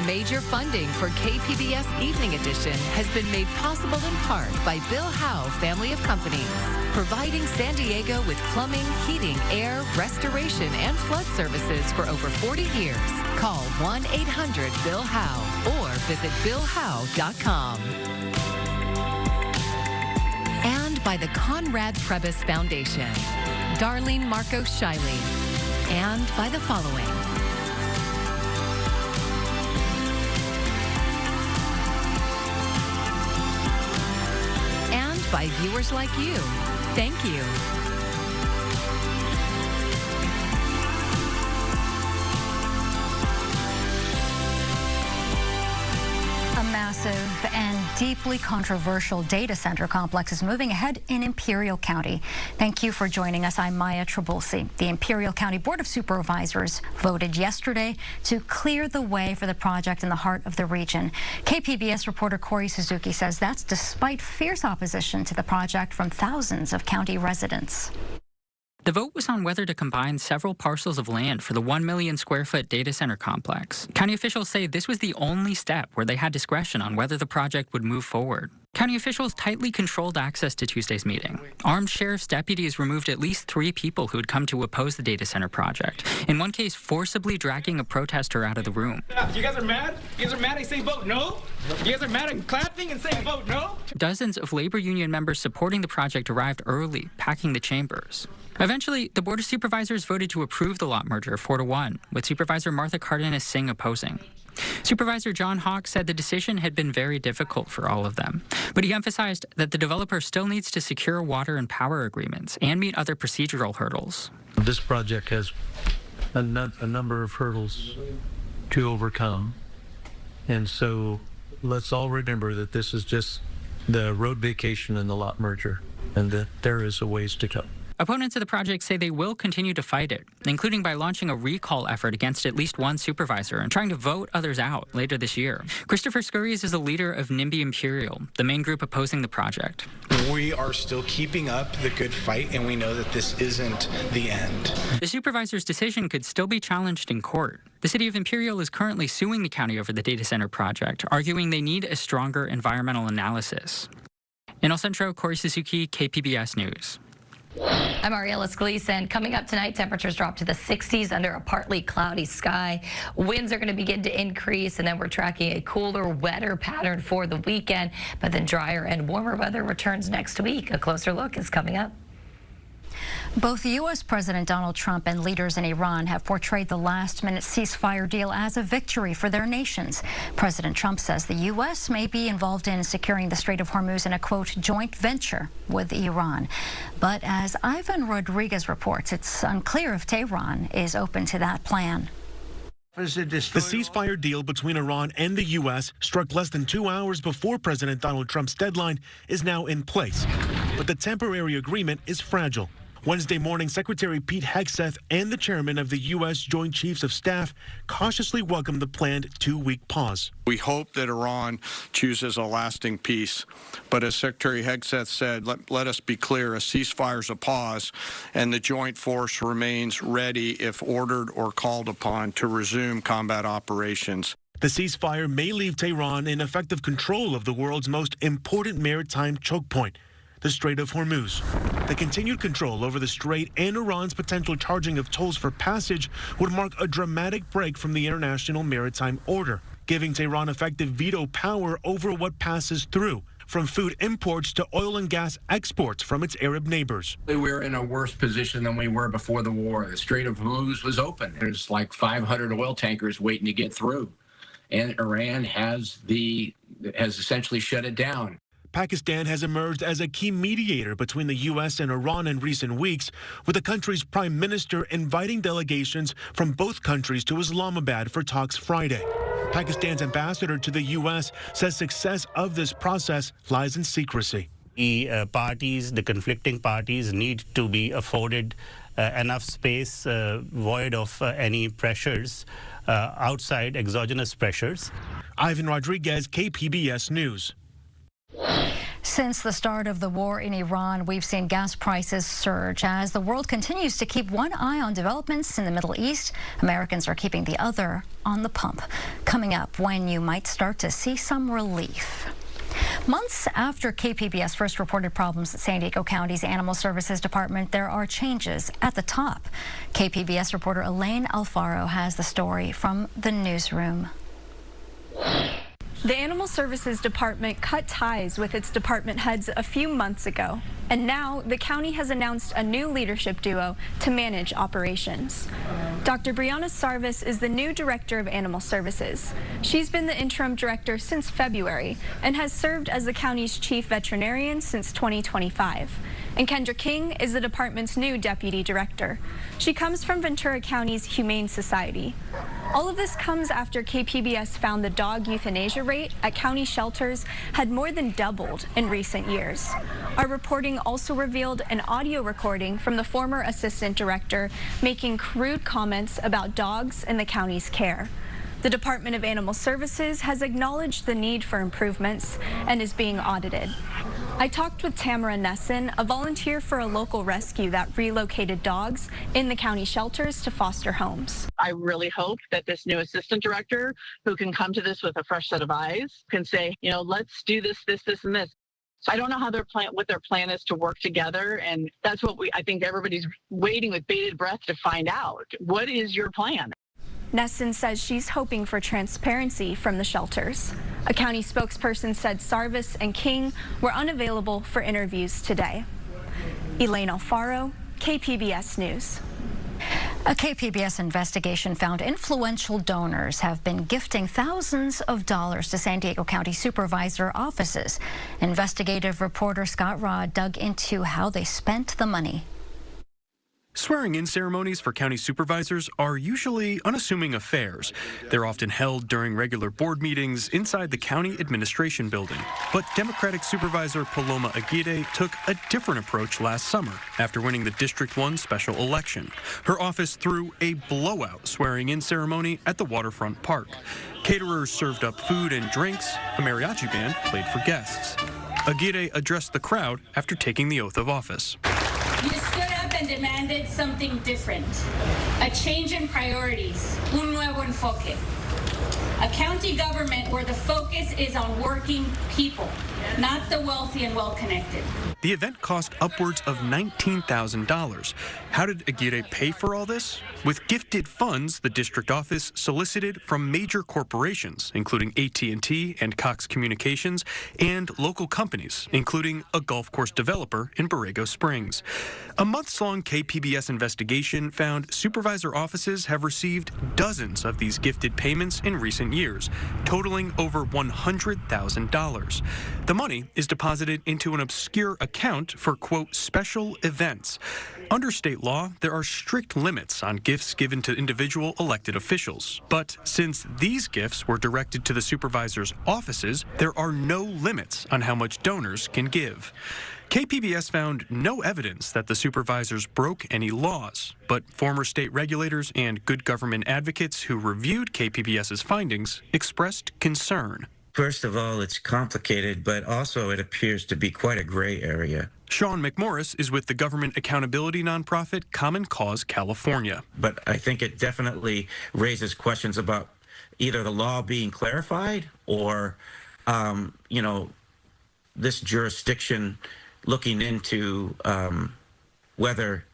Major funding for KPBS Evening Edition has been made possible in part by Bill Howe Family of Companies, providing San Diego with plumbing, heating, air, restoration, and flood services for over 40 years. Call 1-800-BILL-HOWE or visit BillHowe.com. And by the Conrad Trebas Foundation, Darlene Marcos Shiley, and by the following. And by viewers like you. Thank you. A massive and deeply controversial data center complex is moving ahead in Imperial County. Thank you for joining us. I'm Maya Trabulsi. The Imperial County Board of Supervisors voted yesterday to clear the way for the project in the heart of the region. KPBS reporter Corey Suzuki says that's despite fierce opposition to the project from thousands of county residents. The vote was on whether to combine several parcels of land for the 1 million square foot data center complex. County officials say this was the only step where they had discretion on whether the project would move forward. County officials tightly controlled access to Tuesday's meeting. Armed sheriff's deputies removed at least 3 people who had come to oppose the data center project, in one case forcibly dragging a protester out of the room. You guys are mad? You guys are mad I say vote no? You guys are mad I'm clapping and saying vote no? Dozens of labor union members supporting the project arrived early, packing the chambers. Eventually, the Board of Supervisors voted to approve the lot merger 4-1, with Supervisor Martha Cardenas-Singh opposing. Supervisor John Hawk said the decision had been very difficult for all of them, but he emphasized that the developer still needs to secure water and power agreements and meet other procedural hurdles. This project has a number of hurdles to overcome, and so let's all remember that this is just the road vacation and the lot merger, and that there is a ways to go. Opponents of the project say they will continue to fight it, including by launching a recall effort against at least one supervisor and trying to vote others out later this year. Christopher Scurries is the leader of NIMBY Imperial, the main group opposing the project. We are still keeping up the good fight, and we know that this isn't the end. The supervisor's decision could still be challenged in court. The city of Imperial is currently suing the county over the data center project, arguing they need a stronger environmental analysis. In El Centro, Corey Suzuki, KPBS News. I'm Ariella Scalise, and coming up tonight, temperatures drop to the 60s under a partly cloudy sky. Winds are going to begin to increase, and then we're tracking a cooler, wetter pattern for the weekend, but then drier and warmer weather returns next week. A closer look is coming up. Both U.S. President Donald Trump and leaders in Iran have portrayed the last-minute ceasefire deal as a victory for their nations. President Trump says the U.S. may be involved in securing the Strait of Hormuz in a, quote, joint venture with Iran. But as Ivan Rodriguez reports, it's unclear if Tehran is open to that plan. The ceasefire deal between Iran and the U.S., struck less than 2 hours before President Donald Trump's deadline, is now in place. But the temporary agreement is fragile. Wednesday morning, Secretary Pete Hegseth and the chairman of the U.S. Joint Chiefs of Staff cautiously welcomed the planned 2-week pause. We hope that Iran chooses a lasting peace. But as Secretary Hegseth said, let us be clear, a ceasefire is a pause, and the joint force remains ready if ordered or called upon to resume combat operations. The ceasefire may leave Tehran in effective control of the world's most important maritime choke point, the Strait of Hormuz. The continued control over the strait and Iran's potential charging of tolls for passage would mark a dramatic break from the international maritime order, giving Tehran effective veto power over what passes through, from food imports to oil and gas exports from its Arab neighbors. We're in a worse position than we were before the war. The Strait of Hormuz was open. There's like 500 oil tankers waiting to get through, and Iran has essentially shut it down. Pakistan has emerged as a key mediator between the U.S. and Iran in recent weeks, with the country's prime minister inviting delegations from both countries to Islamabad for talks Friday. Pakistan's ambassador to the U.S. says success of this process lies in secrecy. The conflicting parties need to be afforded enough space void of any pressures, outside exogenous pressures. Ivan Rodriguez, KPBS News. Since the start of the war in Iran, we've seen gas prices surge. As the world continues to keep one eye on developments in the Middle East, Americans are keeping the other on the pump. Coming up, when you might start to see some relief. Months after KPBS first reported problems at San Diego County's Animal Services Department, there are changes at the top. KPBS reporter Elaine Alfaro has the story from the newsroom. The Animal Services Department cut ties with its department heads a few months ago, and now the county has announced a new leadership duo to manage operations. Dr. Brianna Sarvis is the new director of Animal Services. She's been the interim director since February and has served as the county's chief veterinarian since 2025. And Kendra King is the department's new deputy director. She comes from Ventura County's Humane Society. All of this comes after KPBS found the dog euthanasia rate at county shelters had more than doubled in recent years. Our reporting also revealed an audio recording from the former assistant director making crude comments about dogs in the county's care. The Department of Animal Services has acknowledged the need for improvements and is being audited. I talked with Tamara Nesson, a volunteer for a local rescue that relocated dogs in the county shelters to foster homes. I really hope that this new assistant director, who can come to this with a fresh set of eyes, can say, you know, let's do this, this, and this. So I don't know how what their plan is to work together, and that's what I think everybody's waiting with bated breath to find out. What is your plan? Nesson says she's hoping for transparency from the shelters. A county spokesperson said Sarvis and King were unavailable for interviews today. Elaine Alfaro, KPBS News. A KPBS investigation found influential donors have been gifting thousands of dollars to San Diego County supervisor offices. Investigative reporter Scott Rod dug into how they spent the money. Swearing-in ceremonies for county supervisors are usually unassuming affairs. They're often held during regular board meetings inside the county administration building. But Democratic Supervisor Paloma Aguirre took a different approach last summer after winning the District 1 special election. Her office threw a blowout swearing-in ceremony at the waterfront park. Caterers served up food and drinks. A mariachi band played for guests. Aguirre addressed the crowd after taking the oath of office. You stood up and demanded something different, a change in priorities, un nuevo enfoque. A county government where the focus is on working people, not the wealthy and well-connected. The event cost upwards of $19,000. How did Aguirre pay for all this? With gifted funds the district office solicited from major corporations, including AT&T and Cox Communications, and local companies, including a golf course developer in Borrego Springs. A months-long KPBS investigation found supervisor offices have received dozens of these gifted payments in recent years, totaling over $100,000. The money is deposited into an obscure account for, quote, special events. Under state law, there are strict limits on gifts given to individual elected officials. But since these gifts were directed to the supervisor's offices, there are no limits on how much donors can give. KPBS found no evidence that the supervisors broke any laws, but former state regulators and good government advocates who reviewed KPBS's findings expressed concern. First of all, it's complicated, but also it appears to be quite a gray area. Sean McMorris is with the government accountability nonprofit Common Cause California. But I think it definitely raises questions about either the law being clarified or, this jurisdiction looking into whether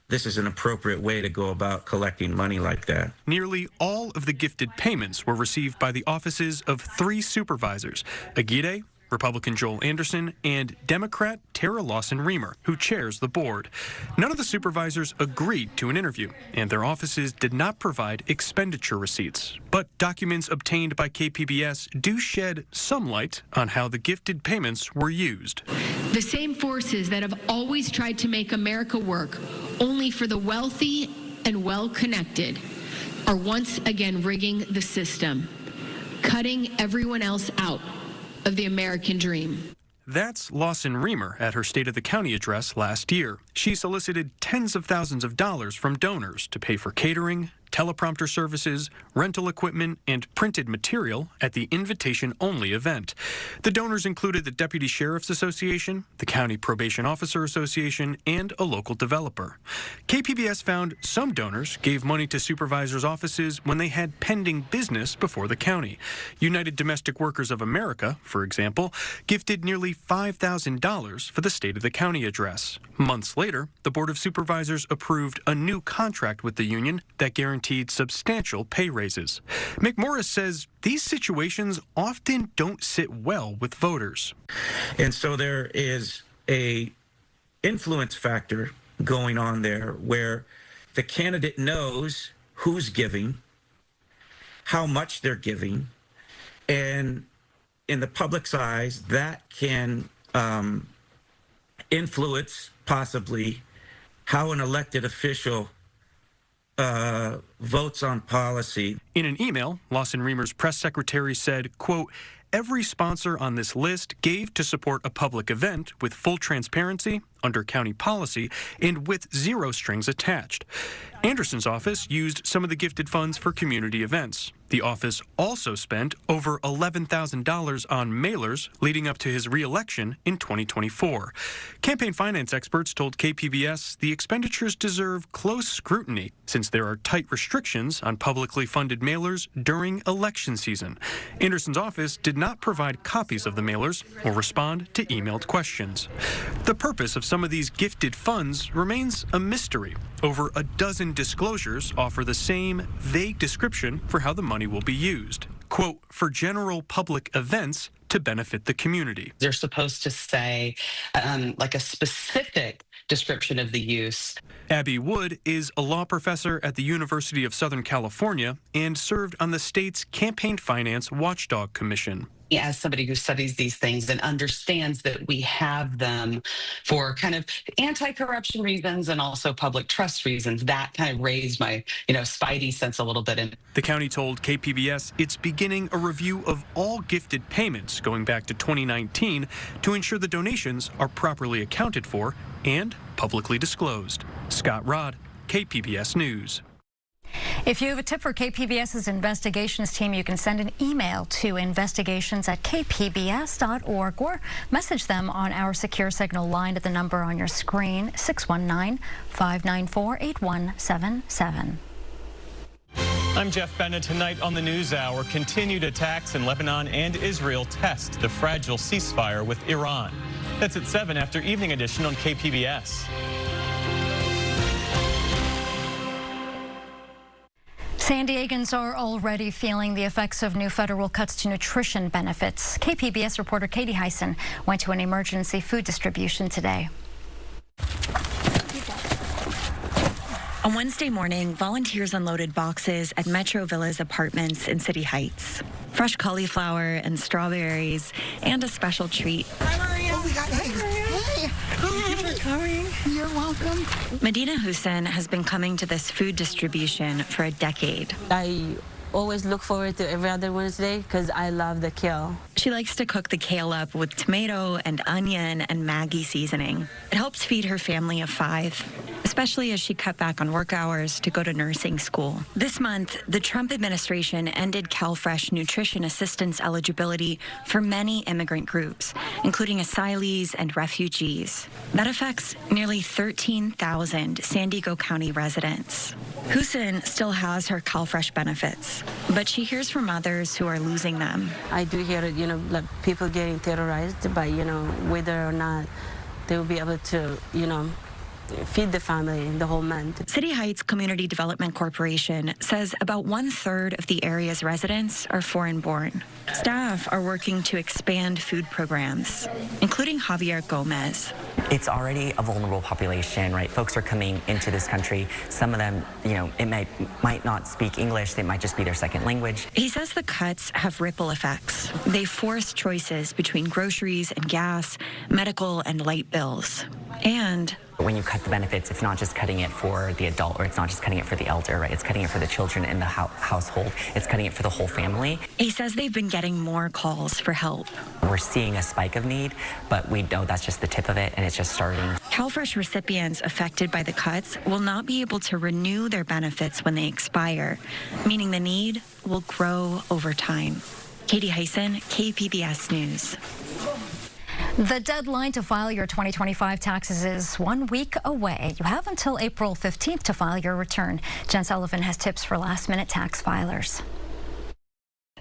this is an appropriate way to go about collecting money like that. Nearly all of the gifted payments were received by the offices of 3 supervisors: Aguirre, Republican Joel Anderson, and Democrat Tara Lawson-Remer, who chairs the board. None of the supervisors agreed to an interview, and their offices did not provide expenditure receipts. But documents obtained by KPBS do shed some light on how the gifted payments were used. The same forces that have always tried to make America work only for the wealthy and well-connected are once again rigging the system, cutting everyone else out of the American dream. That's Lawson-Remer at her State of the County address last year. She solicited tens of thousands of dollars from donors to pay for catering, teleprompter services, rental equipment, and printed material at the invitation-only event. The donors included the Deputy Sheriff's Association, the County Probation Officer Association, and a local developer. KPBS found some donors gave money to supervisors' offices when they had pending business before the county. United Domestic Workers of America, for example, gifted nearly $5,000 for the State of the County address. Months later, the Board of Supervisors approved a new contract with the union that guaranteed substantial pay raises. McMorris says these situations often don't sit well with voters. And so there is a influence factor going on there where the candidate knows who's giving, how much they're giving, and in the public's eyes, that can influence possibly how an elected official votes on policy. In an email, Lawson Reamer's press secretary said, quote, "Every sponsor on this list gave to support a public event with full transparency, under county policy, and with zero strings attached." Anderson's office used some of the gifted funds for community events. The office also spent over $11,000 on mailers leading up to his re-election in 2024. Campaign finance experts told KPBS the expenditures deserve close scrutiny since there are tight restrictions on publicly funded mailers during election season. Anderson's office did not provide copies of the mailers or respond to emailed questions. The purpose of some of these gifted funds remains a mystery. Over a dozen disclosures offer the same vague description for how the money will be used. Quote, "For general public events to benefit the community." They're supposed to say like a specific description of the use. Abby Wood is a law professor at the University of Southern California and served on the state's Campaign Finance Watchdog Commission. As somebody who studies these things and understands that we have them for kind of anti-corruption reasons and also public trust reasons, that kind of raised my, spidey sense a little bit. And the county told KPBS it's beginning a review of all gifted payments going back to 2019 to ensure the donations are properly accounted for and publicly disclosed. Scott Rodd, KPBS News. If you have a tip for KPBS's investigations team, you can send an email to investigations@kpbs.org or message them on our secure signal line at the number on your screen, 619-594-8177. I'm Jeff Bennett. Tonight on the NewsHour, continued attacks in Lebanon and Israel test the fragile ceasefire with Iran. That's at 7 after Evening Edition on KPBS. San Diegans are already feeling the effects of new federal cuts to nutrition benefits. KPBS reporter Katie Heisen went to an emergency food distribution today. On Wednesday morning, volunteers unloaded boxes at Metro Villas Apartments in City Heights. Fresh cauliflower and strawberries and a special treat. Hi, Maria. Oh, we got eggs. Hey, thank you for coming. You're welcome. Medina Hussein has been coming to this food distribution for a decade. I always look forward to every other Wednesday because I love the kale. She likes to cook the kale up with tomato and onion and Maggi seasoning. It helps feed her family of 5, especially as she cut back on work hours to go to nursing school. This month, the Trump administration ended CalFresh nutrition assistance eligibility for many immigrant groups, including asylees and refugees. That affects nearly 13,000 San Diego County residents. Hussein still has her CalFresh benefits, but she hears from others who are losing them. I do hear, like people getting terrorized by, whether or not they will be able to, feed the family the whole month. City Heights Community Development Corporation says about 1/3 of the area's residents are foreign-born. Staff are working to expand food programs, including Javier Gomez. It's already a vulnerable population, right? Folks are coming into this country. Some of them, it might not speak English. They might just be their second language. He says the cuts have ripple effects. They force choices between groceries and gas, medical and light bills. And But when you cut the benefits, it's not just cutting it for the adult, or it's not just cutting it for the elder, right? It's cutting it for the children in the household. It's cutting it for the whole family. He says they've been getting more calls for help. We're seeing a spike of need, but we know that's just the tip of it, and it's just starting. CalFresh recipients affected by the cuts will not be able to renew their benefits when they expire, meaning the need will grow over time. Katie Hyson, KPBS News. The deadline to file your 2025 taxes is 1 week away. You have until April 15th to file your return. Jen Sullivan has tips for last-minute tax filers.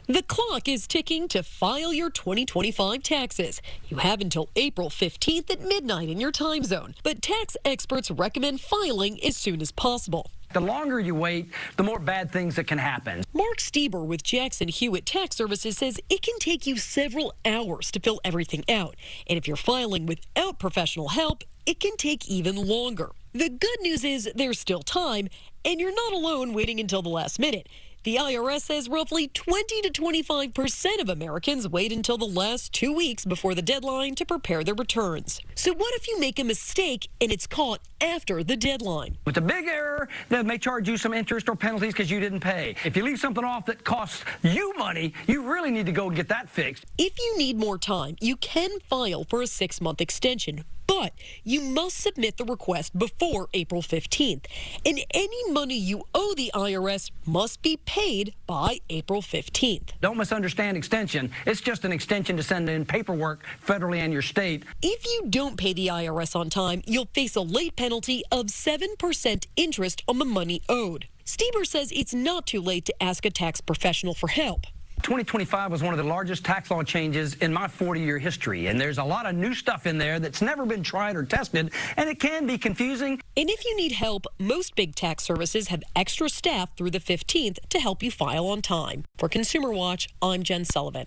The clock is ticking to file your 2025 taxes. You have until April 15th at midnight in your time zone, but tax experts recommend filing as soon as possible. The longer you wait, the more bad things that can happen. Mark Stieber with Jackson Hewitt Tax Services says it can take you several hours to fill everything out. And if you're filing without professional help, it can take even longer. The good news is there's still time, and you're not alone waiting until the last minute. The IRS says roughly 20 to 25% of Americans wait until the last 2 weeks before the deadline to prepare their returns. So what if you make a mistake and it's caught after the deadline? With a big error, they may charge you some interest or penalties because you didn't pay. If you leave something off that costs you money, you really need to go and get that fixed. If you need more time, you can file for a 6-month extension. But you must submit the request before April 15th. And any money you owe the IRS must be paid by April 15th. Don't misunderstand extension. It's just an extension to send in paperwork federally and your state. If you don't pay the IRS on time, you'll face a late penalty of 7% interest on the money owed. Stieber says it's not too late to ask a tax professional for help. 2025 was one of the largest tax law changes in my 40-year history, and there's a lot of new stuff in there that's never been tried or tested, and it can be confusing. And if you need help, most big tax services have extra staff through the 15th to help you file on time. For Consumer Watch, I'm Jen Sullivan.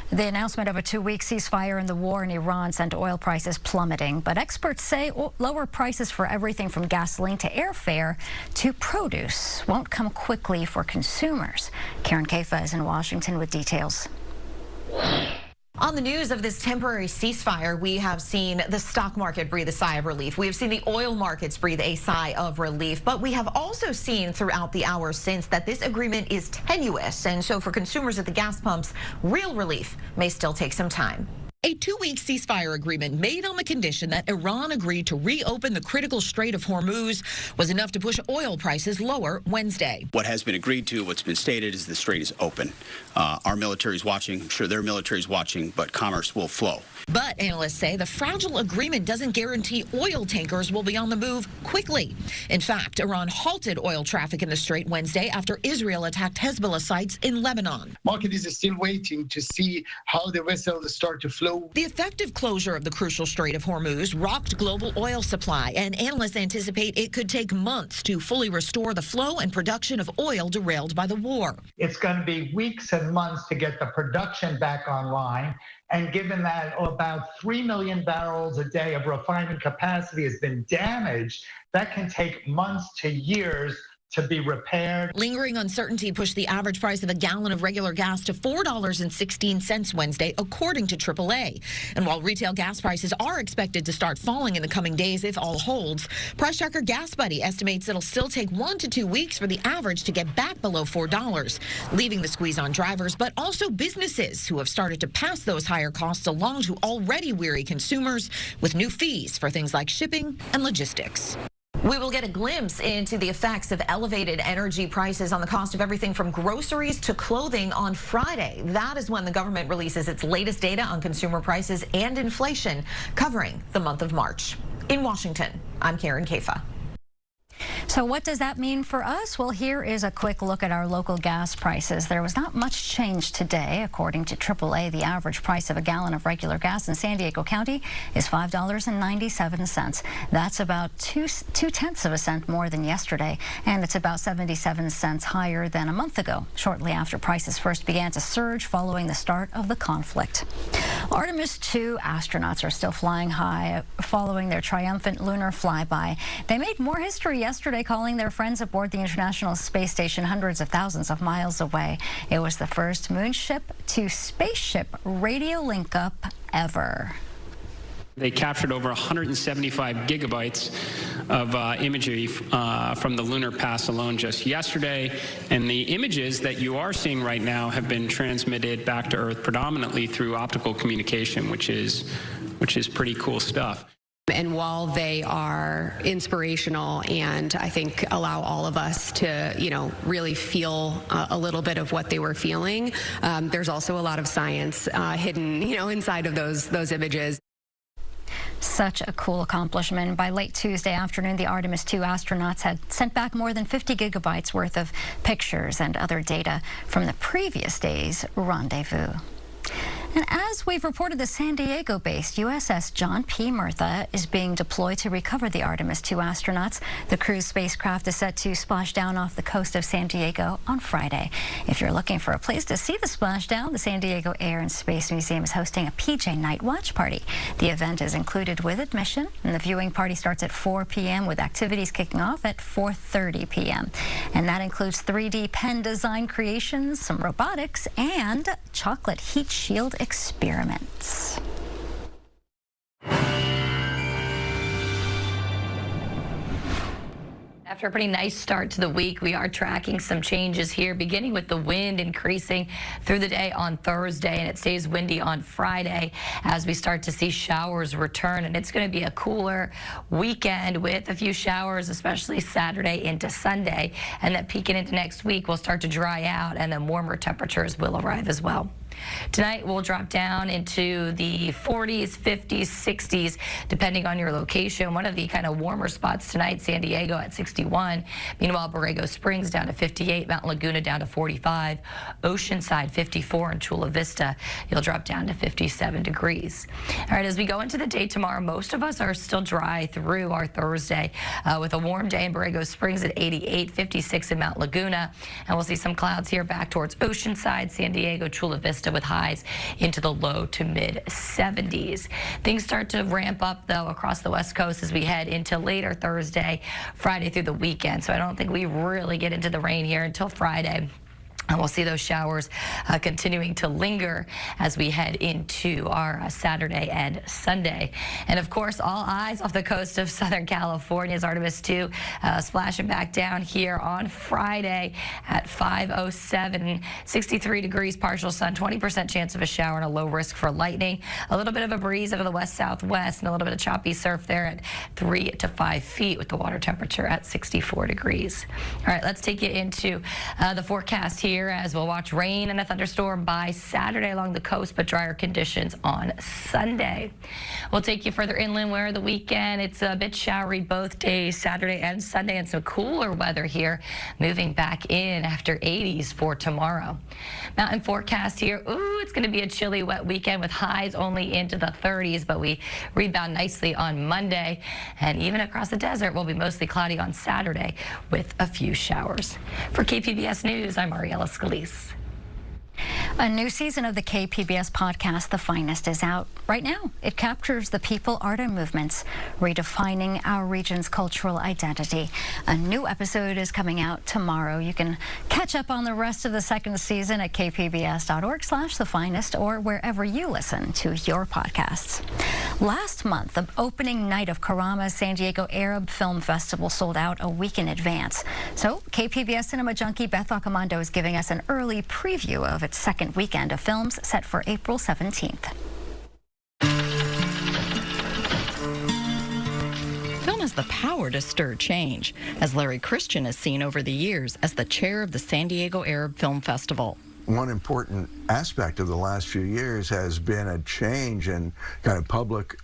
The announcement of a 2-week ceasefire in the war in Iran sent oil prices plummeting, but experts say lower prices for everything from gasoline to airfare to produce won't come quickly for consumers. Karen Kafa is in Washington with details. On the news of this temporary ceasefire, we have seen the stock market breathe a sigh of relief. We have seen the oil markets breathe a sigh of relief, but we have also seen throughout the hours since that this agreement is tenuous. And so for consumers at the gas pumps, real relief may still take some time. A 2-week ceasefire agreement made on the condition that Iran agreed to reopen the critical Strait of Hormuz was enough to push oil prices lower Wednesday. What has been agreed to, what's been stated, is the strait is open. Our military is watching. I'm sure their military is watching, but commerce will flow. But analysts say the fragile agreement doesn't guarantee oil tankers will be on the move quickly. In fact, Iran halted oil traffic in the Strait Wednesday after Israel attacked Hezbollah sites in Lebanon. Market is still waiting to see how the vessels start to flow. The effective closure of the crucial Strait of Hormuz rocked global oil supply, and analysts anticipate it could take months to fully restore the flow and production of oil derailed by the war. It's going to be weeks and months to get the production back online. And given that about 3 million barrels a day of refining capacity has been damaged, that can take months to years to be repaired. Lingering uncertainty pushed the average price of a gallon of regular gas to $4.16 Wednesday, according to AAA. And while retail gas prices are expected to start falling in the coming days if all holds, price tracker Gas Buddy estimates it'll still take 1 to 2 weeks for the average to get back below $4, leaving the squeeze on drivers, but also businesses who have started to pass those higher costs along to already weary consumers with new fees for things like shipping and logistics. We will get a glimpse into the effects of elevated energy prices on the cost of everything from groceries to clothing on Friday. That is when the government releases its latest data on consumer prices and inflation, covering the month of March. In Washington, I'm Karen Kafa. So what does that mean for us? Well, here is a quick look at our local gas prices. There was not much change today. According to AAA, the average price of a gallon of regular gas in San Diego County is $5.97. That's about 2/10 of a cent more than yesterday, and it's about 77 cents higher than a month ago, shortly after prices first began to surge following the start of the conflict. Artemis II astronauts are still flying high following their triumphant lunar flyby. They made more history yesterday, calling their friends aboard the International Space Station hundreds of thousands of miles away. It was the first moonship to spaceship radio link-up ever. They captured over 175 gigabytes of imagery from the lunar pass alone just yesterday, and the images that you are seeing right now have been transmitted back to Earth predominantly through optical communication, which is pretty cool stuff. And while they are inspirational and I think allow all of us to, really feel a little bit of what they were feeling, there's also a lot of science hidden, inside of those images. Such a cool accomplishment. By late Tuesday afternoon, the Artemis II astronauts had sent back more than 50 gigabytes worth of pictures and other data from the previous day's rendezvous. And as we've reported, the San Diego-based USS John P. Murtha is being deployed to recover the Artemis II astronauts. The crew's spacecraft is set to splash down off the coast of San Diego on Friday. If you're looking for a place to see the splashdown, the San Diego Air and Space Museum is hosting a PJ Night Watch Party. The event is included with admission, and the viewing party starts at 4 p.m. with activities kicking off at 4:30 p.m. And that includes 3D pen design creations, some robotics, and chocolate heat shield experiments. After a pretty nice start to the week, we are tracking some changes here, beginning with the wind increasing through the day on Thursday, and it stays windy on Friday as we start to see showers return. And it's going to be a cooler weekend with a few showers, especially Saturday into Sunday. And then peeking into next week, we'll start to dry out, and then warmer temperatures will arrive as well. Tonight, we'll drop down into the 40s, 50s, 60s, depending on your location. One of the kind of warmer spots tonight, San Diego at 61. Meanwhile, Borrego Springs down to 58, Mountain Laguna down to 45, Oceanside 54, and Chula Vista, you'll drop down to 57 degrees. All right, as we go into the day tomorrow, most of us are still dry through our Thursday with a warm day in Borrego Springs at 88, 56 in Mount Laguna, and we'll see some clouds here back towards Oceanside, San Diego, Chula Vista, with highs into the low to mid 70s. Things start to ramp up, though, across the West Coast as we head into later Thursday, Friday through the weekend. So I don't think we really get into the rain here until Friday. And we'll see those showers continuing to linger as we head into our Saturday and Sunday. And of course, all eyes off the coast of Southern California's Artemis II splashing back down here on Friday at 5:07, 63 degrees, partial sun, 20% chance of a shower, and a low risk for lightning. A little bit of a breeze out of the west-southwest, and a little bit of choppy surf there at 3 to 5 feet with the water temperature at 64 degrees. All right, let's take you into the forecast here, as we'll watch rain and a thunderstorm by Saturday along the coast, but drier conditions on Sunday. We'll take you further inland where the weekend, it's a bit showery both days, Saturday and Sunday, and some cooler weather here, moving back in after 80s for tomorrow. Mountain forecast here, it's going to be a chilly, wet weekend with highs only into the 30s, but we rebound nicely on Monday, and even across the desert will be mostly cloudy on Saturday with a few showers. For KPBS News, I'm Ariella Scalise. A new season of the KPBS podcast, The Finest, is out right now. It captures the people, art, and movements, redefining our region's cultural identity. A new episode is coming out tomorrow. You can catch up on the rest of the second season at kpbs.org/thefinest or wherever you listen to your podcasts. Last month, the opening night of Karama's San Diego Arab Film Festival sold out a week in advance. So KPBS cinema junkie Beth Accomando is giving us an early preview of its second weekend of films set for April 17th. Film has the power to stir change, as Larry Christian has seen over the years as the chair of the San Diego Arab Film Festival. One important aspect of the last few years has been a change in kind of public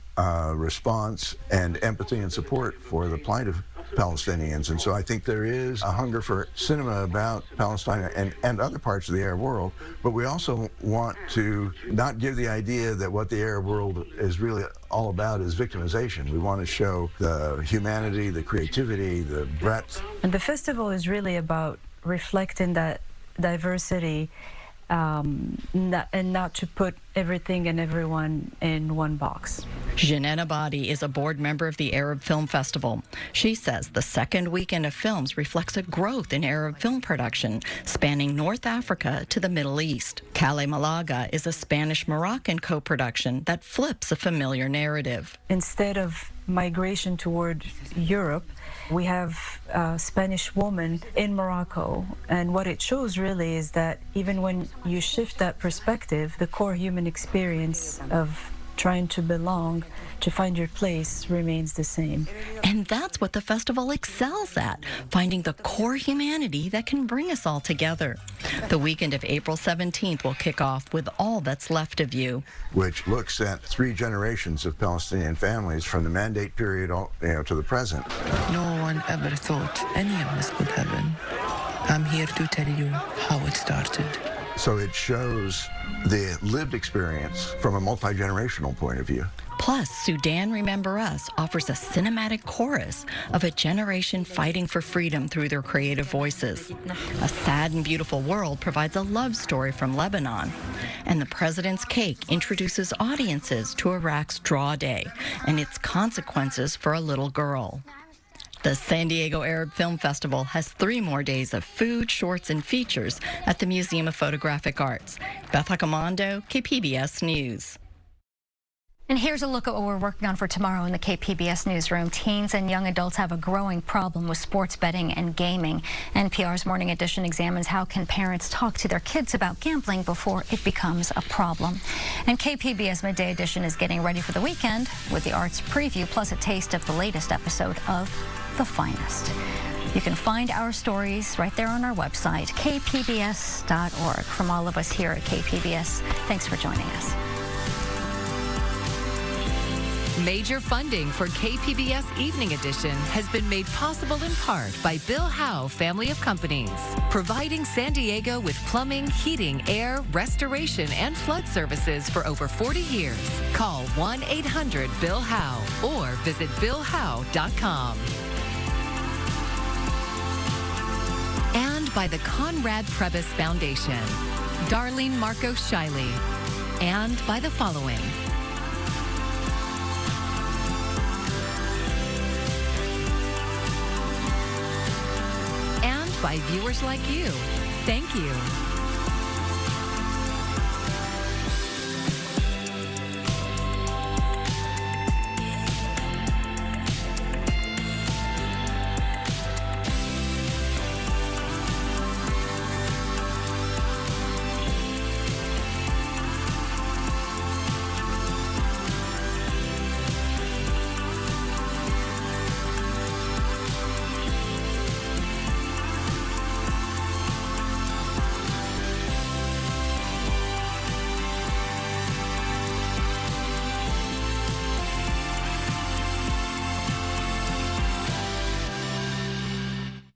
response and empathy and support for the plight of Palestinians. And so I think there is a hunger for cinema about Palestine and other parts of the Arab world, but we also want to not give the idea that what the Arab world is really all about is victimization. We want to show the humanity, the creativity, the breadth. And the festival is really about reflecting that diversity and not to put everything and everyone in one box. Jeanette Abadi is a board member of the Arab Film Festival. She says the second weekend of films reflects a growth in Arab film production, spanning North Africa to the Middle East. Cale Malaga is a Spanish-Moroccan co-production that flips a familiar narrative. Instead of migration toward Europe, we have a Spanish woman in Morocco, and what it shows really is that even when you shift that perspective, the core human experience of trying to belong, to find your place, remains the same. And that's what the festival excels at, finding the core humanity that can bring us all together. The weekend of April 17th will kick off with All That's Left of You, which looks at 3 generations of Palestinian families from the Mandate period to the present. No one ever thought any of this would happen. I'm here to tell you how it started. So it shows the lived experience from a multi-generational point of view. Plus, Sudan Remember Us offers a cinematic chorus of a generation fighting for freedom through their creative voices. A Sad and Beautiful World provides a love story from Lebanon. And The President's Cake introduces audiences to Iraq's Draw Day and its consequences for a little girl. The San Diego Arab Film Festival has 3 more days of food, shorts, and features at the Museum of Photographic Arts. Beth Accomando, KPBS News. And here's a look at what we're working on for tomorrow in the KPBS newsroom. Teens and young adults have a growing problem with sports betting and gaming. NPR's Morning Edition examines how can parents talk to their kids about gambling before it becomes a problem. And KPBS Midday Edition is getting ready for the weekend with the arts preview plus a taste of the latest episode of The Finest. You can find our stories right there on our website, kpbs.org. From all of us here at KPBS, thanks for joining us. Major funding for KPBS Evening Edition has been made possible in part by Bill Howe Family of Companies, providing San Diego with plumbing, heating, air, restoration, and flood services for over 40 years. Call 1-800-BILL-HOWE or visit BillHowe.com. And by the Conrad Prebys Foundation, Darlene Marco Shiley, and by the following. By viewers like you. Thank you.